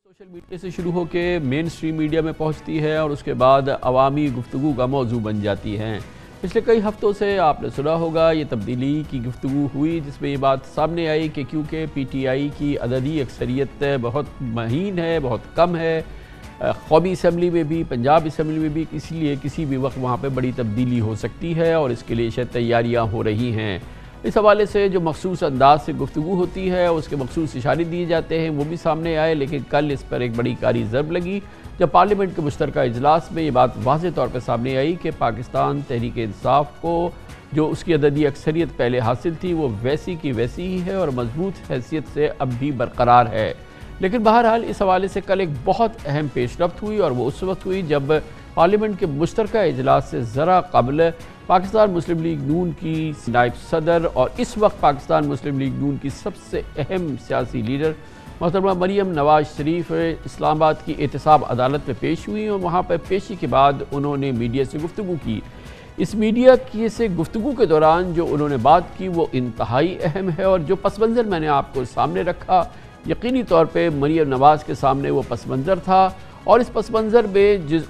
Social media से शुरू होकर मेन स्ट्रीम मीडिया में पहुंचती है और उसके बाद अवामी गुफ्तगू का मौजू बन जाती हैं। पिछले कई हफ्तों से आपने सुना होगा ये तब्दीली की गुफ्तगू हुई, जिसमें ये बात सामने आई कि क्योंकि पीटीआई की अददी अक्सरियत बहुत महीन है, बहुत कम है, कौमी असम्बली में भी, पंजाब असम्बली में भी, इसलिए किसी भी वक्त वहाँ पर बड़ी तब्दीली हो सकती है और इसके लिए शायद तैयारियाँ हो रही हैं। इस हवाले से जो मखसूस अंदाज से गुफ्तगू होती है, उसके मखसूस इशारे दिए जाते हैं, वो भी सामने आए। लेकिन कल इस पर एक बड़ी कारी ज़रब लगी जब पार्लियामेंट के मुश्तरका इजलास में ये बात वाज़ेह तौर पर सामने आई कि पाकिस्तान तहरीक इंसाफ को जो उसकी अददी अक्सरियत पहले हासिल थी वो वैसी की वैसी ही है और मजबूत हैसियत से अब भी बरकरार है। लेकिन बहरहाल इस हवाले से कल एक बहुत अहम पेशरफ्त हुई और वो उस वक्त हुई जब पार्लियामेंट के मुश्तरका इजलास से ज़रा कबल पाकिस्तान मुस्लिम लीग नून की नायब सदर और इस वक्त पाकिस्तान मुस्लिम लीग नून की सबसे अहम सियासी लीडर मोहतरमा मरियम नवाज शरीफ इस्लामाबाद की एहतसाब अदालत में पेश हुई और वहाँ पर पेशी के बाद उन्होंने मीडिया से गुफ्तगू की। इस मीडिया की से गुफ्तगू के दौरान जो उन्होंने बात की वो इंतहाई अहम है और जो पस मंज़र मैंने आपको सामने रखा, यकीनी तौर पर मरियम नवाज के सामने वो पस मंज़र था और इस पस मंज़र में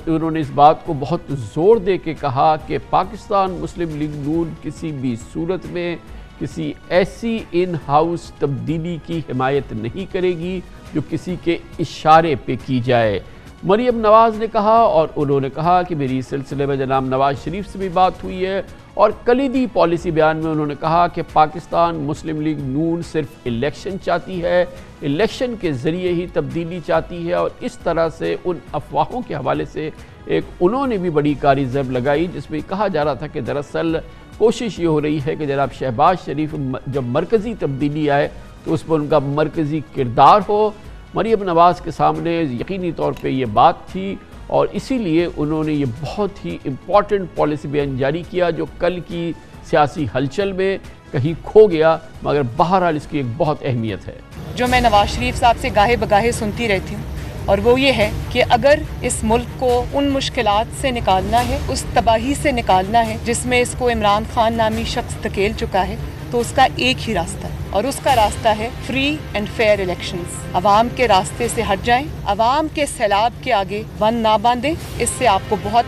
उन्होंने इस बात को बहुत ज़ोर दे के कहा कि पाकिस्तान मुस्लिम लीग नून किसी भी सूरत में किसी ऐसी इन हाउस तब्दीली की हिमायत नहीं करेगी जो किसी के इशारे पे की जाए। मरियम नवाज ने कहा और उन्होंने कहा कि मेरी इस सिलसिले में जनाब नवाज शरीफ से भी बात हुई है और कलीदी पॉलिसी बयान में उन्होंने कहा कि पाकिस्तान मुस्लिम लीग नून सिर्फ इलेक्शन चाहती है, इलेक्शन के ज़रिए ही तब्दीली चाहती है और इस तरह से उन अफवाहों के हवाले से एक उन्होंने भी बड़ी कारी ज़रब लगाई जिसमें कहा जा रहा था कि दरअसल कोशिश ये हो रही है कि जनाब शहबाज शरीफ जब मरकज़ी तब्दीली आए तो उस पर उनका मरकज़ी किरदार हो। मरियम नवाज़ के सामने यकीनी तौर पे ये बात थी और इसीलिए उन्होंने ये बहुत ही इम्पॉर्टेंट पॉलिसी बयान जारी किया जो कल की सियासी हलचल में कहीं खो गया, मगर बहरहाल इसकी एक बहुत अहमियत है जो मैं नवाज शरीफ साहब से गाहे बगाहे सुनती रहती हूँ, और वो ये है कि अगर इस मुल्क को उन मुश्किलात से निकालना है, उस तबाही से निकालना है जिसमें इसको इमरान खान नामी शख्स धकेल चुका है, तो उसका एक ही रास्ता है और उसका रास्ता है फ्री एंड फेयर इलेक्शंस। अवाम के रास्ते से हट जाएं, अवाम के सैलाब के आगे बंद ना बांधें, इससे आपको बहुत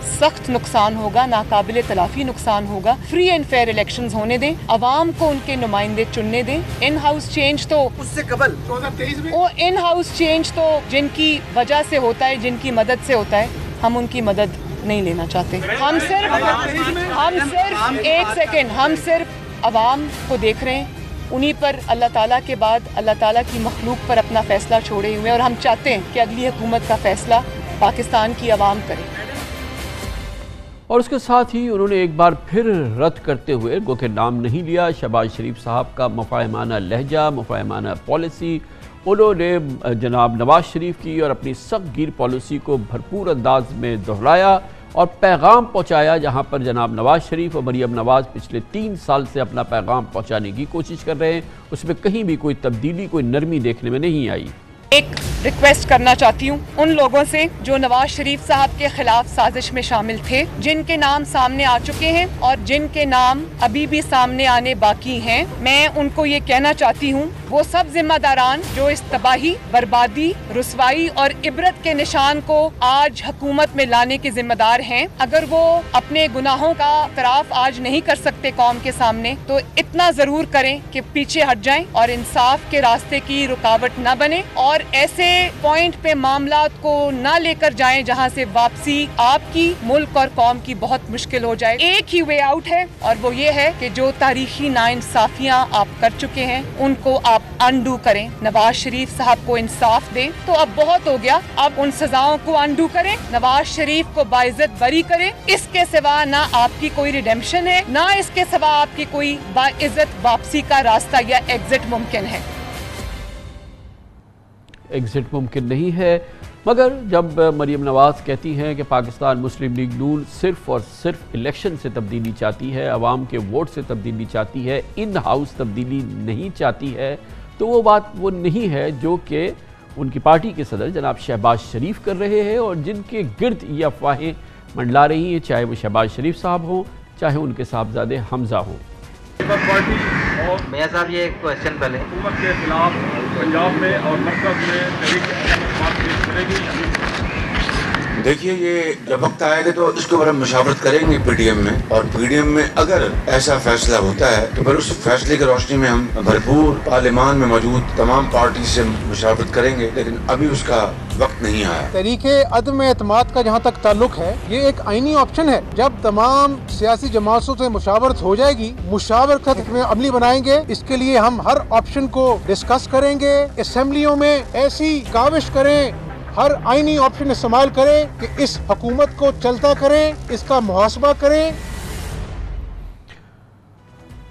सख्त नुकसान होगा, नाकाबिले तलाफी नुकसान होगा। फ्री एंड फेयर इलेक्शंस होने दें, अवाम को उनके नुमाइंदे चुनने दें। इन हाउस चेंज तो उससे कबल 2023 में वो इन हाउस चेंज तो जिनकी वजह से होता है, जिनकी मदद से होता है, हम उनकी मदद नहीं लेना चाहते। हम सिर्फ अवाम को देख रहे हैं, उन्हीं पर अल्लाह ताला के बाद अल्लाह ताला की मखलूक पर अपना फैसला छोड़े हुए और हम चाहते हैं कि अगली हुकूमत का फैसला पाकिस्तान की अवाम करे। और उसके साथ ही उन्होंने एक बार फिर रद्द करते हुए गो के नाम नहीं लिया शहबाज शरीफ साहब का मुफाहिमाना लहजा, मुफाहिमाना पॉलिसी। उन्होंने जनाब नवाज शरीफ की और अपनी सख्त गिर पॉलिसी को भरपूर अंदाज में दोहराया और पैगाम पहुँचाया, जहाँ पर जनाब नवाज शरीफ और मरियम नवाज पिछले 3 साल से अपना पैगाम पहुँचाने की कोशिश कर रहे हैं। उसमें कहीं भी कोई तब्दीली, कोई नरमी देखने में नहीं आई। एक रिक्वेस्ट करना चाहती हूँ उन लोगों से जो नवाज शरीफ साहब के खिलाफ साजिश में शामिल थे, जिनके नाम सामने आ चुके हैं और जिनके नाम अभी भी सामने आने बाकी हैं। मैं उनको ये कहना चाहती हूँ वो सब जिम्मेदारान जो इस तबाही, बर्बादी, रुसवाई और इबरत के निशान को आज हुकूमत में लाने के जिम्मेदार हैं, अगर वो अपने गुनाहों का इतराफ आज नहीं कर सकते कौम के सामने, तो इतना जरूर करें कि पीछे हट जाएं और इंसाफ के रास्ते की रुकावट न बने और ऐसे पॉइंट पे मामलात को ना लेकर जाएं जहां से वापसी आपकी, मुल्क और कौम की बहुत मुश्किल हो जाए। एक ही वे आउट है और वो ये है कि जो तारीखी नाइंसाफियां आप कर चुके हैं उनको आप अनडू करें। नवाज शरीफ साहब को इंसाफ दें, तो अब बहुत हो गया, अब उन सजाओं को अनडू करें, नवाज शरीफ को बाइज्जत बरी करें। इसके सिवा ना आपकी कोई रिडेम्पशन है, ना इसके सिवा आपकी कोई बाइज्जत वापसी का रास्ता या एग्जिट मुमकिन है। एग्जिट मुमकिन नहीं है, मगर जब मरियम नवाज़ कहती हैं कि पाकिस्तान मुस्लिम लीग नून सिर्फ़ और सिर्फ इलेक्शन से तब्दीली चाहती है, अवाम के वोट से तब्दीली चाहती है, इन हाउस तब्दीली नहीं चाहती है, तो वो बात वो नहीं है जो कि उनकी पार्टी के सदर जनाब शहबाज शरीफ कर रहे हैं और जिनके गिर्द ये अफवाहें मंडला रही हैं, चाहे वो शहबाज शरीफ साहब हों, चाहे उनके साहबजादे हमजा हों। पार्टी और मियां साहब ये एक क्वेश्चन पहले हुकूमत के खिलाफ पंजाब में और मरकज में तहरीक बात पेश करेगी? देखिए, ये जब वक्त आएगा तो इसके ऊपर हम मशावरत करेंगे पीडीएम में, और पीडीएम में अगर ऐसा फैसला होता है तो फिर उस फैसले की रोशनी में हम भरपूर पार्लियामान में मौजूद तमाम पार्टी से मशावरत करेंगे, लेकिन अभी उसका वक्त नहीं आया। तरीके अदम एतमाद का जहाँ तक ताल्लुक है, ये एक आईनी ऑप्शन है। जब तमाम सियासी जमातों से मुशावरत हो जाएगी, मुशावरत में अमली बनाएंगे। इसके लिए हम हर ऑप्शन को डिस्कस करेंगे, असेंबलियों में ऐसी काविश करें, हर आईनी ऑप्शन इस्तेमाल करें कि इस हुकूमत को चलता करें, इसका मुहासबा करें।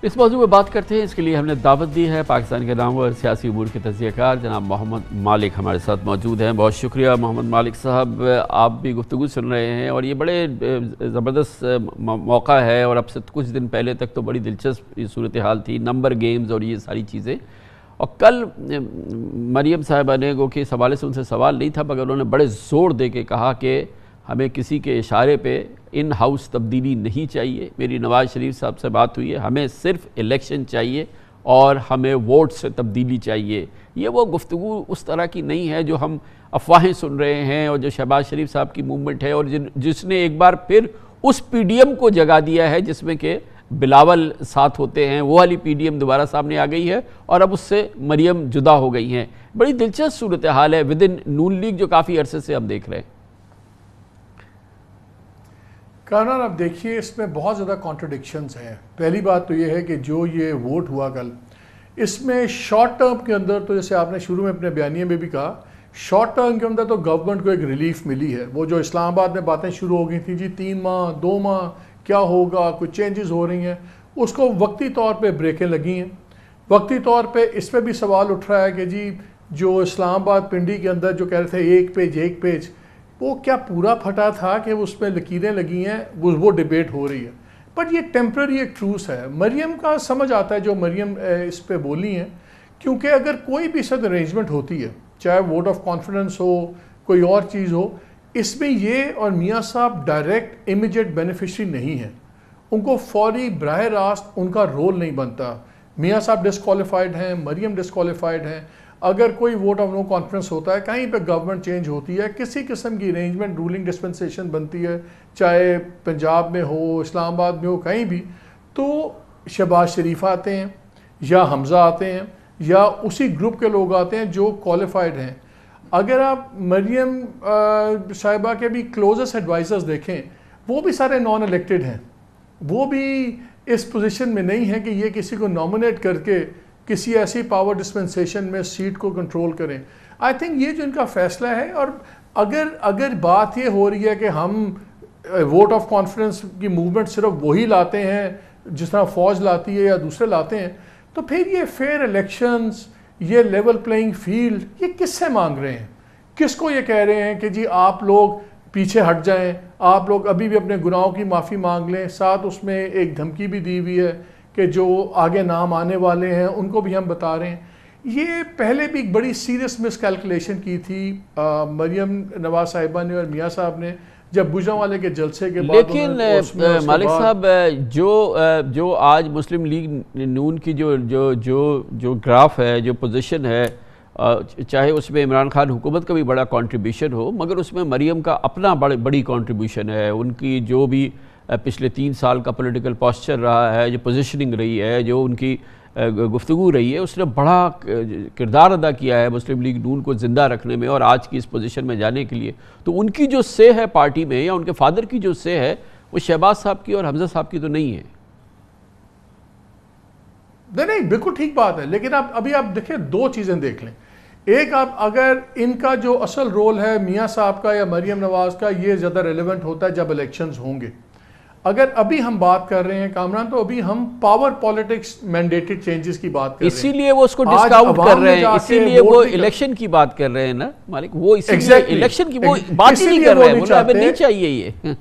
इस मौजूद में बात करते हैं। इसके लिए हमने दावत दी है पाकिस्तान के नाम और सियासी उमूर के तज्ज़ियाकार जनाब मोहम्मद मालिक हमारे साथ मौजूद हैं। बहुत शुक्रिया मोहम्मद मालिक साहब, आप भी गुफ्तगू सुन रहे हैं और ये बड़े ज़बरदस्त मौका है। और अब से कुछ दिन पहले तक तो बड़ी दिलचस्प सूरत हाल थी, नंबर गेम्स और ये सारी चीज़ें। और कल मरियम साहिबा ने गो कि इस हवाले से उनसे सवाल नहीं था, मगर उन्होंने बड़े ज़ोर दे के कहा कि हमें किसी के इशारे पे इन हाउस तब्दीली नहीं चाहिए। मेरी नवाज़ शरीफ साहब से बात हुई है, हमें सिर्फ इलेक्शन चाहिए और हमें वोट से तब्दीली चाहिए। ये वो गुफ्तगू उस तरह की नहीं है जो हम अफवाहें सुन रहे हैं और जो शहबाज शरीफ साहब की मूवमेंट है, और जिसने एक बार फिर उस पीडीएम को जगा दिया है जिसमें कि बिलावल साथ होते हैं। वो वाली पीडीएम दोबारा सामने आ गई है और अब उससे मरियम जुदा हो गई हैं। बड़ी दिलचस्प सूरत हाल है विद इन नून लीग जो काफ़ी अरसे से हम देख रहे हैं। कामरान, अब देखिए इसमें बहुत ज़्यादा कॉन्ट्रडिक्शंस हैं। पहली बात तो ये है कि जो ये वोट हुआ कल, इसमें शॉर्ट टर्म के अंदर तो जैसे आपने शुरू में अपने बयानिए में भी कहा, शॉर्ट टर्म के अंदर तो गवर्नमेंट को एक रिलीफ मिली है। वो जो इस्लामाबाद में बातें शुरू हो गई थी जी 3 माह 2 माह क्या होगा, कुछ चेंजेस हो रही हैं, उसको वक्ती तौर पे ब्रेकें लगी हैं। वक्ती तौर पे इस पर भी सवाल उठ रहा है कि जी जो इस्लामाबाद पिंडी के अंदर जो कह रहे थे एक पेज, वो क्या पूरा फटा था कि उसमें लकीरें लगी हैं, वो डिबेट हो रही है। बट ये टेम्पररी एक ट्रूस है। मरियम का समझ आता है जो मरियम इस पे बोली हैं, क्योंकि अगर कोई भी सद अरेंजमेंट होती है, चाहे वोट ऑफ कॉन्फिडेंस हो, कोई और चीज़ हो, इसमें ये और मियाँ साहब डायरेक्ट इमीडिएट बेनिफिशरी नहीं है। उनको फौरी बराह रास्त उनका रोल नहीं बनता। मियाँ साहब डिस्क्वालीफाइड हैं, मरियम डिस्क्वालीफाइड हैं। अगर कोई वोट ऑफ नो कॉन्फिडेंस होता है, कहीं पे गवर्नमेंट चेंज होती है, किसी किस्म की अरेंजमेंट रूलिंग डिस्पेंसेशन बनती है, चाहे पंजाब में हो, इस्लामाबाद में हो, कहीं भी, तो शहबाज शरीफ आते हैं या हमज़ा आते हैं या उसी ग्रुप के लोग आते हैं जो क्वालिफाइड हैं। अगर आप मरियम साहिबा के भी क्लोजेस्ट एडवाइजर्स देखें, वो भी सारे नॉन इलेक्टेड हैं। वो भी इस पोजीशन में नहीं है कि ये किसी को नॉमिनेट करके किसी ऐसी पावर डिस्पेंसेशन में सीट को कंट्रोल करें। आई थिंक ये जो इनका फैसला है, और अगर बात ये हो रही है कि हम वोट ऑफ कॉन्फिडेंस की मूवमेंट सिर्फ वही लाते हैं जिस तरह फ़ौज लाती है या दूसरे लाते हैं, तो फिर ये फेयर इलेक्शंस, ये लेवल प्लेइंग फील्ड, ये किससे मांग रहे हैं? किसको ये कह रहे हैं कि जी आप लोग पीछे हट जाएं, आप लोग अभी भी अपने गुनाहों की माफ़ी मांग लें? साथ उसमें एक धमकी भी दी हुई है कि जो आगे नाम आने वाले हैं उनको भी हम बता रहे हैं। ये पहले भी एक बड़ी सीरियस मिसकैलकुलेशन की थी मरियम नवाज साहिबा ने और मियाँ साहब ने, जब गुजरांवाले के जलसे के बाद। लेकिन मालिक साहब, जो आज मुस्लिम लीग नून की जो ग्राफ है, जो पोजीशन है, चाहे उसमें इमरान खान हुकूमत का भी बड़ा कंट्रीब्यूशन हो, मगर उसमें मरियम का अपना बड़ी कंट्रीब्यूशन है। उनकी जो भी पिछले 3 साल का पॉलिटिकल पोस्चर रहा है, जो पोजीशनिंग रही है, जो उनकी गुफ्तगू रही है, उसने बड़ा किरदार अदा किया है मुस्लिम लीग नून को ज़िंदा रखने में और आज की इस पोजीशन में जाने के लिए। तो उनकी जो से है पार्टी में, या उनके फादर की जो से है, वो शहबाज साहब की और हमजा साहब की तो नहीं है। नहीं, बिल्कुल ठीक बात है। लेकिन अभी आप देखिए, 2 चीज़ें देख लें। एक, आप अगर इनका जो असल रोल है मियाँ साहब का या मरियम नवाज का, ये ज़्यादा रेलेवेंट होता है जब इलेक्शंस होंगे। अगर अभी हम बात कर रहे हैं कामरान, तो अभी हम पावर पॉलिटिक्स मैंडेटेड चेंजेस की बात कर रहे हैं, इसीलिए वो उसको डिस्काउंट कर रहे हैं, इसीलिए वो इलेक्शन की बात कर रहे हैं ना मालिक, वो इसीलिए इलेक्शन की वो बात ही नहीं कर रहे हैं, हमें नहीं चाहिए ये।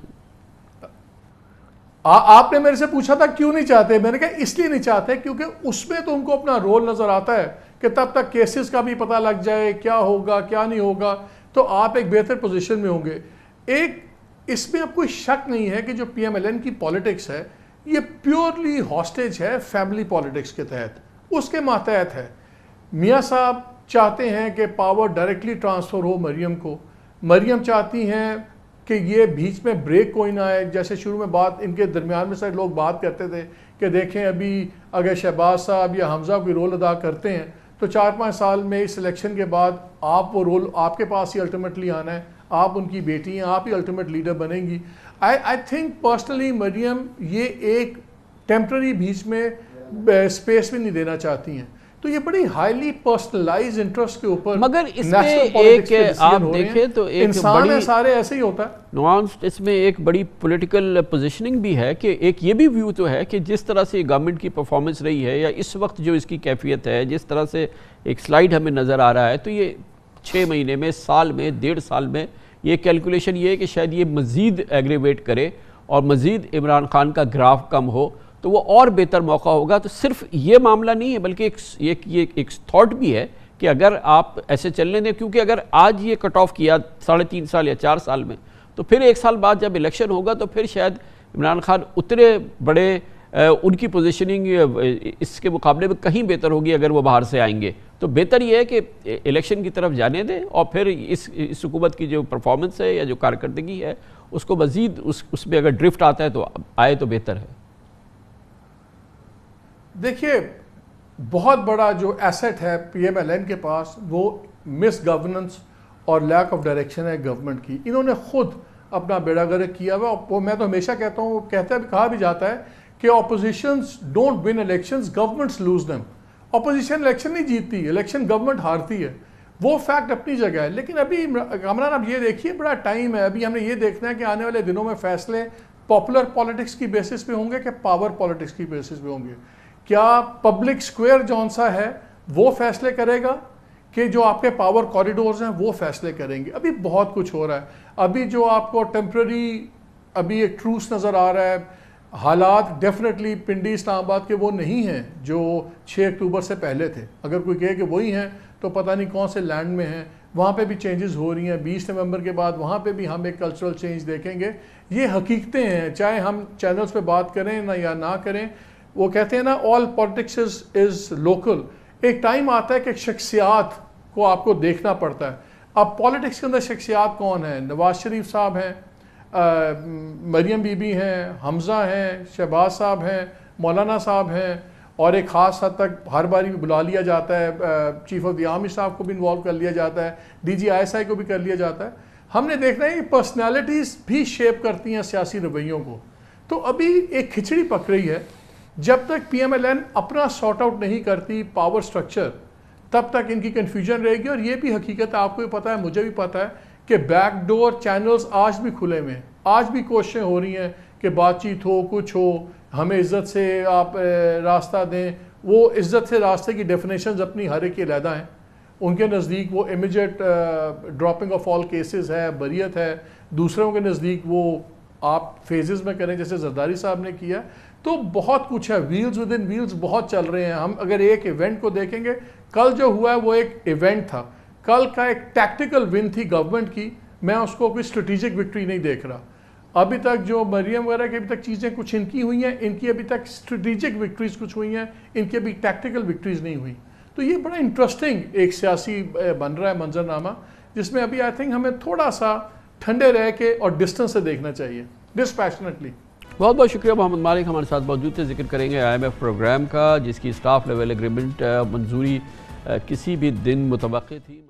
आपने मेरे से पूछा था क्यों नहीं चाहते, मैंने कहा इसलिए नहीं चाहते क्योंकि उसमें तो उनको अपना रोल नजर आता है कि तब तक केसेस का भी पता लग जाए, क्या होगा क्या नहीं होगा, तो आप एक बेहतर पोजीशन में होंगे। एक इसमें अब कोई शक नहीं है कि जो PMLN की पॉलिटिक्स है, ये प्योरली हॉस्टेज है फैमिली पॉलिटिक्स के तहत। उसके मातहत है। मियाँ साहब चाहते हैं कि पावर डायरेक्टली ट्रांसफ़र हो मरियम को, मरियम चाहती हैं कि ये बीच में ब्रेक कोई ना आए। जैसे शुरू में बात इनके दरमियान में सारे लोग बात करते थे कि देखें अभी अगर शहबाज साहब या हमजा कोई रोल अदा करते हैं तो 4-5 साल में इस इलेक्शन के बाद आप वो रोल आपके पास ही अल्टीमेटली आना है, आप उनकी बेटी हैं, आप ही अल्टीमेट लीडर बनेंगी। आई थिंक पर्सनली मरियम ये एक टेम्प्रेरी बीच में स्पेस भी नहीं देना चाहती हैं। तो ये बड़ी हाईली पर्सनलाइज इंटरेस्ट के ऊपर, मगर इसमें एक आप देखें तो एक इंसान बड़ी है, सारे ऐसे ही होता है नुआंस्ड, इसमें एक बड़ी पॉलिटिकल पोजीशनिंग भी है कि एक ये भी व्यू तो है कि जिस तरह से गवर्नमेंट की परफॉर्मेंस रही है या इस वक्त जो इसकी कैफियत है, जिस तरह से एक स्लाइड हमें नज़र आ रहा है, तो ये 6 महीने में, साल में, 1.5 साल में ये कैलकुलेशन ये है कि शायद ये मज़ीद एग्रेवेट करे और मज़ीद इमरान खान का ग्राफ कम हो तो वो और बेहतर मौका होगा। तो सिर्फ ये मामला नहीं है बल्कि एक थॉट भी है कि अगर आप ऐसे चलने दें, क्योंकि अगर आज ये कट ऑफ किया 3.5 साल या 4 साल में, तो फिर 1 साल बाद जब इलेक्शन होगा तो फिर शायद इमरान खान उतने बड़े उनकी पोजीशनिंग इसके मुकाबले में कहीं बेहतर होगी अगर वो बाहर से आएंगे। तो बेहतर ये है कि इलेक्शन की तरफ जाने दें और फिर इस हुकूमत की जो परफॉर्मेंस है या जो कारकर्दगी है उसको मज़ीद उसमें अगर ड्रिफ्ट आता है तो आए तो बेहतर है। देखिए, बहुत बड़ा जो एसेट है PMLN के पास वो मिस गवर्नेंस और लैक ऑफ डायरेक्शन है गवर्नमेंट की। इन्होंने खुद अपना बेड़ा गर्क किया हुआ। वो मैं तो हमेशा कहता हूँ, कहा भी जाता है कि opposition's don't win elections, governments loose them. Opposition election नहीं जीतती, इलेक्शन गवर्नमेंट हारती है। वो फैक्ट अपनी जगह है। लेकिन अभी कामरान अब ये देखिए, बड़ा टाइम है, अभी हमने ये देखना है कि आने वाले दिनों में फैसले पॉपुलर पॉलिटिक्स की बेसिस पे होंगे कि पावर पॉलिटिक्स की बेसिस पे होंगे। क्या पब्लिक स्क्वायर जौन सा है वो फैसले करेगा कि जो आपके पावर कॉरिडोर्स हैं वो फैसले करेंगे? अभी बहुत कुछ हो रहा है। अभी जो आपको टेम्प्रेरी अभी एक ट्रूस नज़र आ रहा है, हालात डेफिनेटली पिंडी इस्लामाबाद के वो नहीं हैं जो 6 अक्टूबर से पहले थे। अगर कोई कहे कि वही हैं तो पता नहीं कौन से लैंड में हैं। वहाँ पे भी चेंजेस हो रही हैं। 20 नवंबर के बाद वहाँ पे भी हम एक कल्चरल चेंज देखेंगे। ये हकीकतें हैं, चाहे हम चैनल्स पे बात करें ना या ना करें। वो कहते हैं ना, ऑल पॉलिटिक्स इज लोकल। एक टाइम आता है कि शख्सियात को आपको देखना पड़ता है। अब पॉलिटिक्स के अंदर शख्सियात कौन है? नवाज शरीफ साहब हैं, मरियम बीबी हैं, हमजा हैं, शहबाज साहब हैं, मौलाना साहब हैं, और एक ख़ास हद तक हर बारी बुला लिया जाता है, चीफ ऑफ द आर्मी साहब को भी इन्वॉल्व कर लिया जाता है, DG/ISI को भी कर लिया जाता है। हमने देखना है कि पर्सनैलिटीज़ भी शेप करती हैं सियासी रवैयों को। तो अभी एक खिचड़ी पक रही है। जब तक PMLN अपना सॉर्ट आउट नहीं करती पावर स्ट्रक्चर, तब तक इनकी कन्फ्यूजन रहेगी। और ये भी हकीकत आपको भी पता है, मुझे भी पता है कि बैकडोर चैनल्स आज भी खुले हुए हैं। आज भी कोशिशें हो रही हैं कि बातचीत हो, कुछ हो, हमें इज़्ज़त से आप रास्ता दें। वो इज़्ज़त से रास्ते की डेफिनेशंस अपनी हर एक की अलहदा हैं। उनके नज़दीक वो immediate dropping of all cases है, बरियत है। दूसरों के नज़दीक वो आप फेजेस में करें जैसे जरदारी साहब ने किया। तो बहुत कुछ है, व्हील्स विद इन व्हील्स बहुत चल रहे हैं। हम अगर एक इवेंट को देखेंगे, कल जो हुआ है वो एक इवेंट था, कल का एक टैक्टिकल विन थी गवर्नमेंट की। मैं उसको कोई स्ट्रेटेजिक विक्ट्री नहीं देख रहा। अभी तक जो मरियम वगैरह की अभी तक चीज़ें कुछ इनकी हुई हैं, इनकी अभी तक स्ट्रेटेजिक विक्ट्रीज कुछ हुई हैं, इनकी अभी टैक्टिकल विक्ट्रीज नहीं हुई। तो ये बड़ा इंटरेस्टिंग एक सियासी बन रहा है मंजरनामा, जिसमें अभी आई थिंक हमें थोड़ा सा ठंडे रह के और डिस्टेंस से देखना चाहिए, डिस्पैशनेटली। बहुत बहुत शुक्रिया। मोहम्मद मालिक हमारे साथ मौजूद थे। जिक्र करेंगे IMF प्रोग्राम का, जिसकी स्टाफ लेवल एग्रीमेंट मंजूरी किसी भी दिन मुतवक्किल थी।